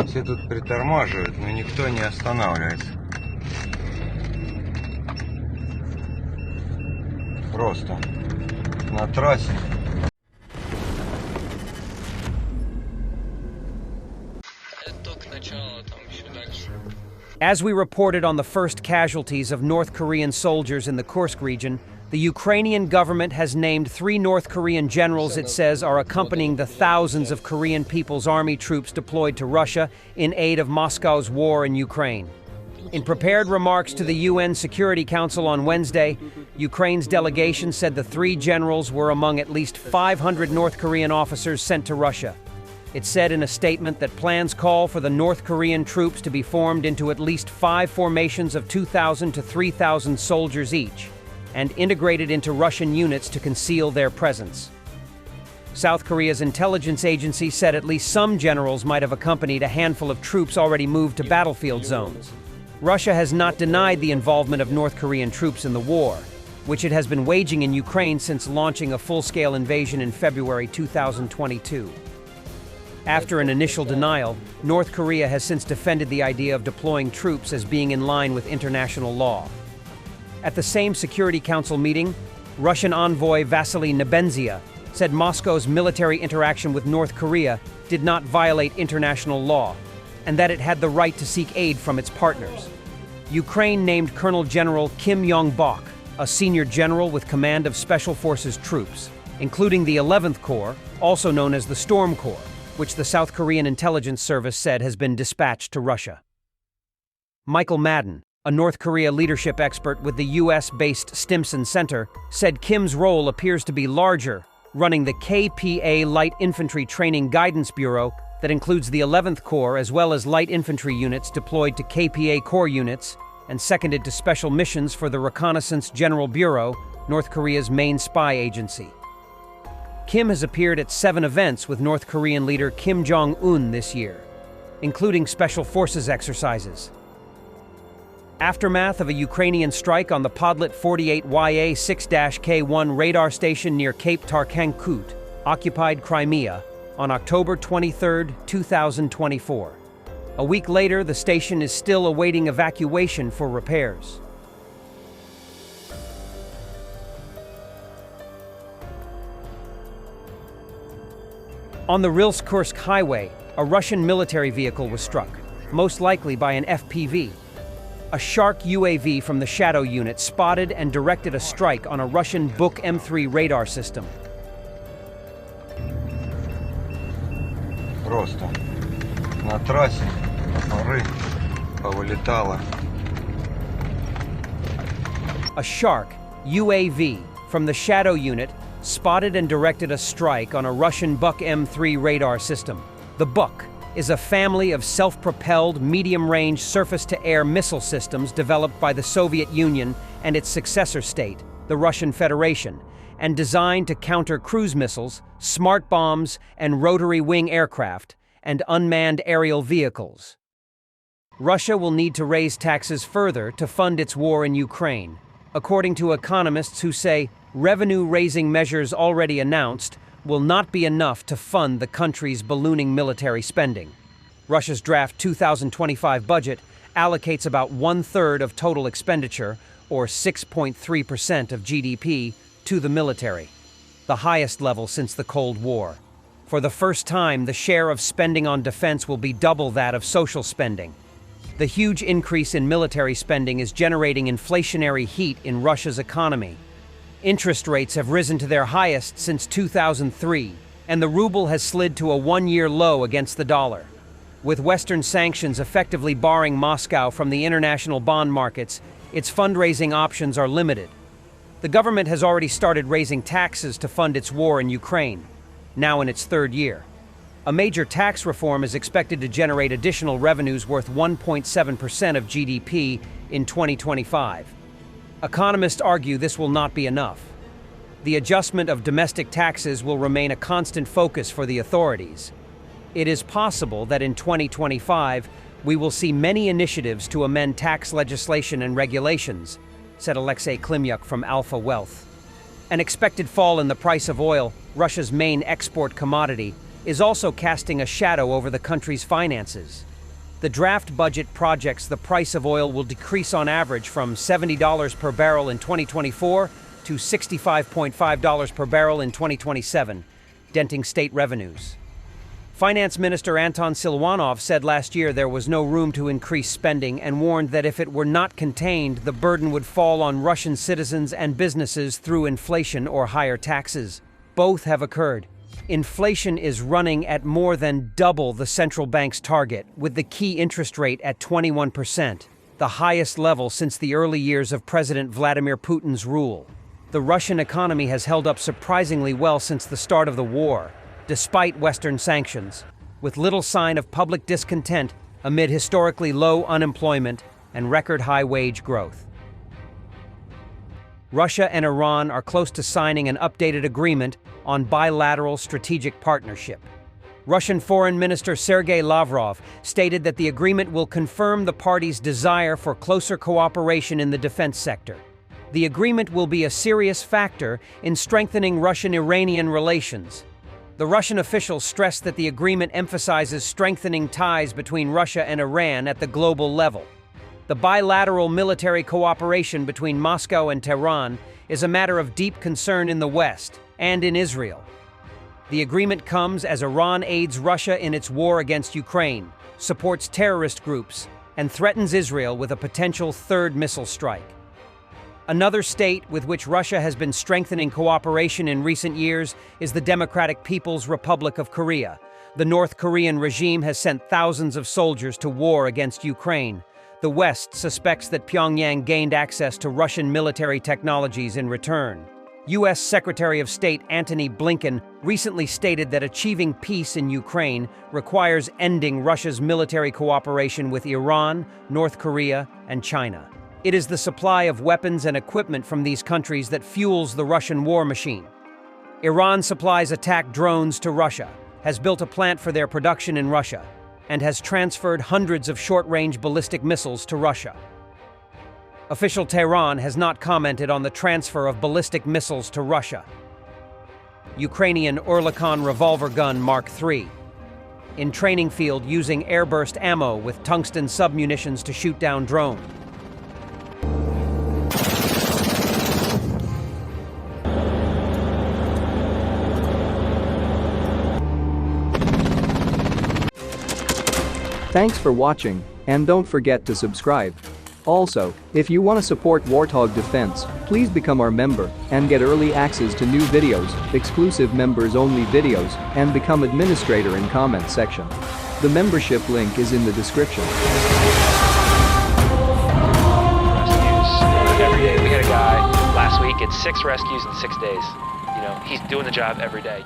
Все тут притормаживают, но никто не останавливается. Просто на трассе. As we reported on the first casualties of North Korean soldiers in the Kursk region, the Ukrainian government has named 3 North Korean generals it says are accompanying the thousands of Korean People's Army troops deployed to Russia in aid of Moscow's war in Ukraine. In prepared remarks to the UN Security Council on Wednesday, Ukraine's delegation said the 3 generals were among at least 500 North Korean officers sent to Russia. It said in a statement that plans call for the North Korean troops to be formed into at least 5 formations of 2,000 to 3,000 soldiers each, and integrated into Russian units to conceal their presence. South Korea's intelligence agency said at least some generals might have accompanied a handful of troops already moved to battlefield zones. Russia has not denied the involvement of North Korean troops in the war, which it has been waging in Ukraine since launching a full-scale invasion in February 2022. After an initial denial, North Korea has since defended the idea of deploying troops as being in line with international law. At the same Security Council meeting, Russian envoy Vasily Nebenzia said Moscow's military interaction with North Korea did not violate international law, and that it had the right to seek aid from its partners. Ukraine named Colonel General Kim Yong-bok, a senior general with command of Special Forces troops, including the 11th Corps, also known as the Storm Corps, which the South Korean intelligence service said has been dispatched to Russia. Michael Madden, a North Korea leadership expert with the US-based Stimson Center, said Kim's role appears to be larger, running the KPA Light Infantry Training Guidance Bureau that includes the 11th Corps as well as light infantry units deployed to KPA Corps units and seconded to special missions for the Reconnaissance General Bureau, North Korea's main spy agency. Kim has appeared at 7 events with North Korean leader Kim Jong-un this year, including Special Forces exercises. Aftermath of a Ukrainian strike on the Podlet 48YA 6-K1 radar station near Cape Tarkankut, occupied Crimea, on October 23, 2024. A week later, the station is still awaiting evacuation for repairs. On the Rilsk-Kursk highway, a Russian military vehicle was struck, most likely by an FPV. A Shark UAV from the Shadow unit spotted and directed a strike on a Russian Buk M3 radar system. Просто на трассе горы повылетало. A Shark UAV from the Shadow unit spotted and directed a strike on a Russian Buk M3 radar system. The Buk is a family of self-propelled, medium-range surface-to-air missile systems developed by the Soviet Union and its successor state, the Russian Federation, and designed to counter cruise missiles, smart bombs, and rotary-wing aircraft, and unmanned aerial vehicles. Russia will need to raise taxes further to fund its war in Ukraine, according to economists who say revenue-raising measures already announced will not be enough to fund the country's ballooning military spending. Russia's draft 2025 budget allocates about 1/3 of total expenditure, or 6.3% of GDP, to the military, the highest level since the Cold War. For the first time, the share of spending on defense will be double that of social spending. The huge increase in military spending is generating inflationary heat in Russia's economy. Interest rates have risen to their highest since 2003, and the ruble has slid to a 1-year low against the dollar. With Western sanctions effectively barring Moscow from the international bond markets, its fundraising options are limited. The government has already started raising taxes to fund its war in Ukraine, now in its 3rd year. A major tax reform is expected to generate additional revenues worth 1.7% of GDP in 2025. Economists argue this will not be enough. The adjustment of domestic taxes will remain a constant focus for the authorities. It is possible that in 2025, we will see many initiatives to amend tax legislation and regulations, said Alexei Klimyuk from Alpha Wealth. An expected fall in the price of oil, Russia's main export commodity, is also casting a shadow over the country's finances. The draft budget projects the price of oil will decrease on average from $70 per barrel in 2024 to $65.5 per barrel in 2027, denting state revenues. Finance Minister Anton Silwanov said last year there was no room to increase spending and warned that if it were not contained, the burden would fall on Russian citizens and businesses through inflation or higher taxes. Both have occurred. Inflation is running at more than double the central bank's target, with the key interest rate at 21%, the highest level since the early years of President Vladimir Putin's rule. The Russian economy has held up surprisingly well since the start of the war, despite Western sanctions, with little sign of public discontent amid historically low unemployment and record-high wage growth. Russia and Iran are close to signing an updated agreement on bilateral strategic partnership. Russian Foreign Minister Sergei Lavrov stated that the agreement will confirm the parties' desire for closer cooperation in the defense sector. The agreement will be a serious factor in strengthening Russian-Iranian relations. The Russian officials stressed that the agreement emphasizes strengthening ties between Russia and Iran at the global level. The bilateral military cooperation between Moscow and Tehran is a matter of deep concern in the West and in Israel. The agreement comes as Iran aids Russia in its war against Ukraine, supports terrorist groups, and threatens Israel with a potential third missile strike. Another state with which Russia has been strengthening cooperation in recent years is the Democratic People's Republic of Korea. The North Korean regime has sent thousands of soldiers to war against Ukraine. The West suspects that Pyongyang gained access to Russian military technologies in return. U.S. Secretary of State Antony Blinken recently stated that achieving peace in Ukraine requires ending Russia's military cooperation with Iran, North Korea, and China. It is the supply of weapons and equipment from these countries that fuels the Russian war machine. Iran supplies attack drones to Russia, has built a plant for their production in Russia, and has transferred hundreds of short-range ballistic missiles to Russia. Official Tehran has not commented on the transfer of ballistic missiles to Russia. Ukrainian Oerlikon revolver gun Mark III. In training field using airburst ammo with tungsten submunitions to shoot down drone. Thanks for watching, and don't forget to subscribe. Also, if you want to support Warthog Defense, please become our member and get early access to new videos, exclusive members-only videos, and become administrator in comment section. The membership link is in the description. Rescues every day. We had a guy last week, it's 6 rescues in 6 days. You know, he's doing the job every day.